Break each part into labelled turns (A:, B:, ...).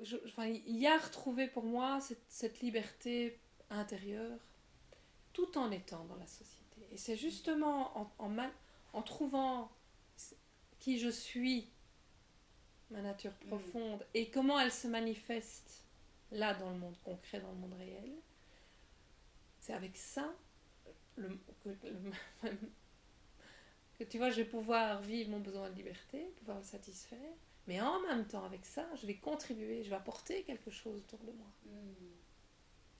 A: il y a retrouvé pour moi cette liberté intérieure tout en étant dans la société. Et c'est justement en trouvant qui je suis, ma nature profonde, et comment elle se manifeste là dans le monde concret, dans le monde réel, c'est avec ça que tu vois, je vais pouvoir vivre mon besoin de liberté, pouvoir le satisfaire, mais en même temps avec ça, je vais contribuer, je vais apporter quelque chose autour de moi.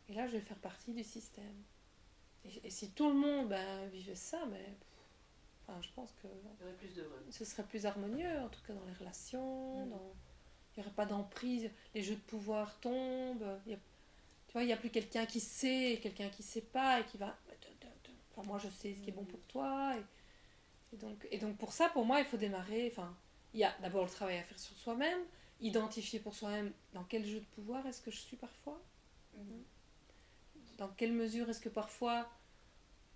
A: Et là, je vais faire partie du système. Et si tout le monde vivait ça, je pense que
B: il y aurait plus d'heureux.
A: Ce serait plus harmonieux, en tout cas dans les relations, il n'y aurait pas d'emprise, les jeux de pouvoir tombent, tu vois, il n'y a plus quelqu'un qui sait et quelqu'un qui ne sait pas et qui va... Enfin, moi, je sais ce qui est bon pour toi. Et donc, pour ça, pour moi, il faut démarrer... Enfin, il y a d'abord le travail à faire sur soi-même, identifier pour soi-même dans quel jeu de pouvoir est-ce que je suis parfois. Dans quelle mesure est-ce que parfois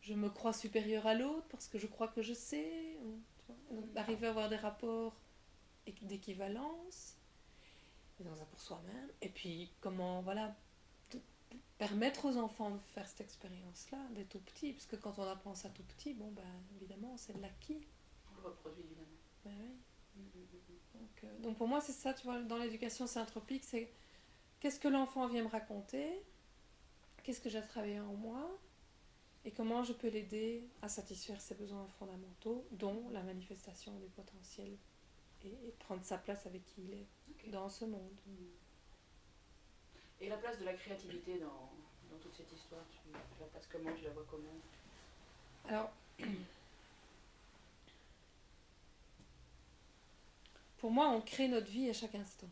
A: je me crois supérieure à l'autre parce que je crois que je sais. Donc, d'arriver à avoir des rapports d'équivalence. Et donc ça pour soi-même. Et puis, comment, voilà, permettre aux enfants de faire cette expérience-là, dès tout petit, parce que quand on apprend ça tout petit, évidemment, c'est de l'acquis.
B: On le reproduit, évidemment.
A: Oui. Donc pour moi, c'est ça, tu vois, dans l'éducation synthropique, c'est qu'est-ce que l'enfant vient me raconter, qu'est-ce que j'ai travaillé en moi, et comment je peux l'aider à satisfaire ses besoins fondamentaux, dont la manifestation du potentiel, et prendre sa place avec qui il est dans ce monde.
B: Et la place de la créativité dans toute cette histoire, tu la places comment, tu la vois comment?
A: Alors, pour moi, on crée notre vie à chaque instant.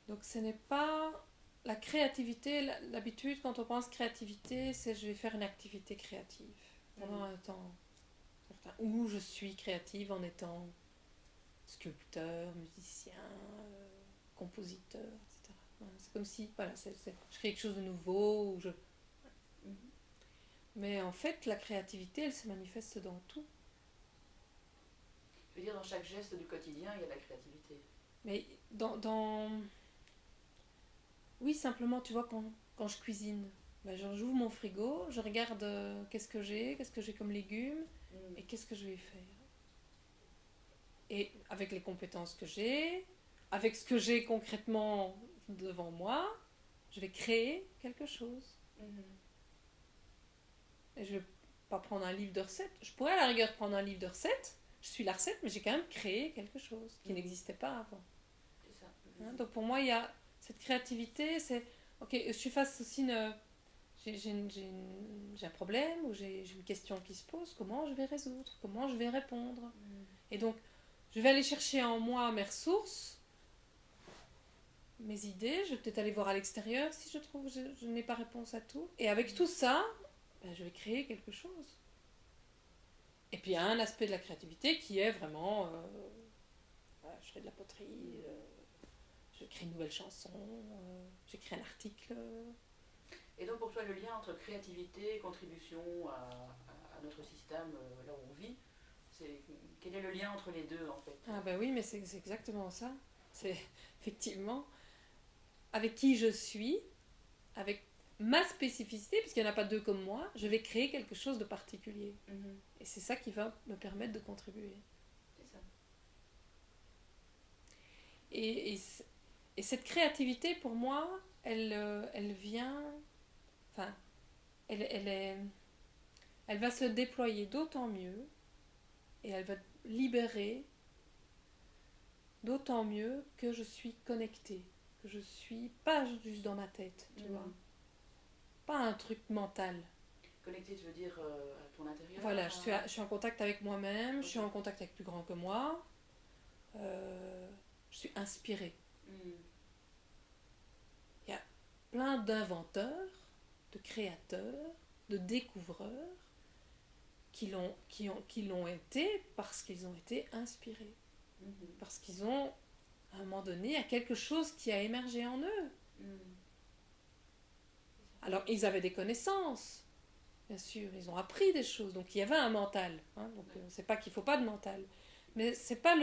A: Donc ce n'est pas... La créativité, l'habitude, quand on pense créativité, c'est je vais faire une activité créative pendant un temps certain, où je suis créative en étant sculpteur, musicien, compositeur, etc. C'est comme si, voilà, je crée quelque chose de nouveau. Mais en fait, la créativité, elle se manifeste dans tout.
B: Je veux dire, dans chaque geste du quotidien, il y a de la créativité.
A: Mais oui, simplement, tu vois, quand je cuisine, j'ouvre mon frigo, je regarde qu'est-ce que j'ai comme légumes, et qu'est-ce que je vais faire. Et avec les compétences que j'ai, avec ce que j'ai concrètement devant moi, je vais créer quelque chose. Et je ne vais pas prendre un livre de recettes. Je pourrais à la rigueur prendre un livre de recettes, je suis la recette, mais j'ai quand même créé quelque chose qui n'existait pas avant.
B: C'est ça.
A: Donc pour moi, il y a cette créativité, c'est... Ok, je suis face aussi j'ai un problème ou j'ai une question qui se pose, comment je vais résoudre, comment je vais répondre. Et donc, je vais aller chercher en moi mes ressources, mes idées, je vais peut-être aller voir à l'extérieur si je trouve que je n'ai pas réponse à tout. Et avec tout ça, je vais créer quelque chose. Et puis il y a un aspect de la créativité qui est vraiment... je fais de la poterie, j'écris une nouvelle chanson, j'écris un article...
B: Et donc pour toi, le lien entre créativité et contribution à notre système, là où on vit, quel est le lien entre les deux en fait?
A: Ah ben oui, mais c'est exactement ça. C'est effectivement avec qui je suis, avec ma spécificité, puisqu'il n'y en a pas deux comme moi, je vais créer quelque chose de particulier. Et c'est ça qui va me permettre de contribuer.
B: C'est ça.
A: Et cette créativité, pour moi, elle vient... Enfin, elle va se déployer d'autant mieux et elle va libérer d'autant mieux que je suis connectée, que je suis pas juste dans ma tête, tu vois, pas un truc mental.
B: Connectée, tu veux dire à ton intérieur?
A: Voilà, je suis en contact avec moi-même, je suis en contact avec plus grand que moi, je suis inspirée. Il y a plein d'inventeurs, de créateurs, de découvreurs qui l'ont été parce qu'ils ont été inspirés. Parce qu'ils ont, à un moment donné, il y a quelque chose qui a émergé en eux. Alors, ils avaient des connaissances, bien sûr, ils ont appris des choses, donc il y avait un mental. Donc, c'est pas qu'il faut pas de mental. Mais c'est pas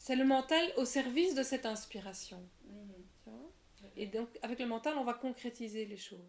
A: C'est le mental au service de cette inspiration.
B: Mhm.
A: Tu vois? Et donc, avec le mental, on va concrétiser les choses.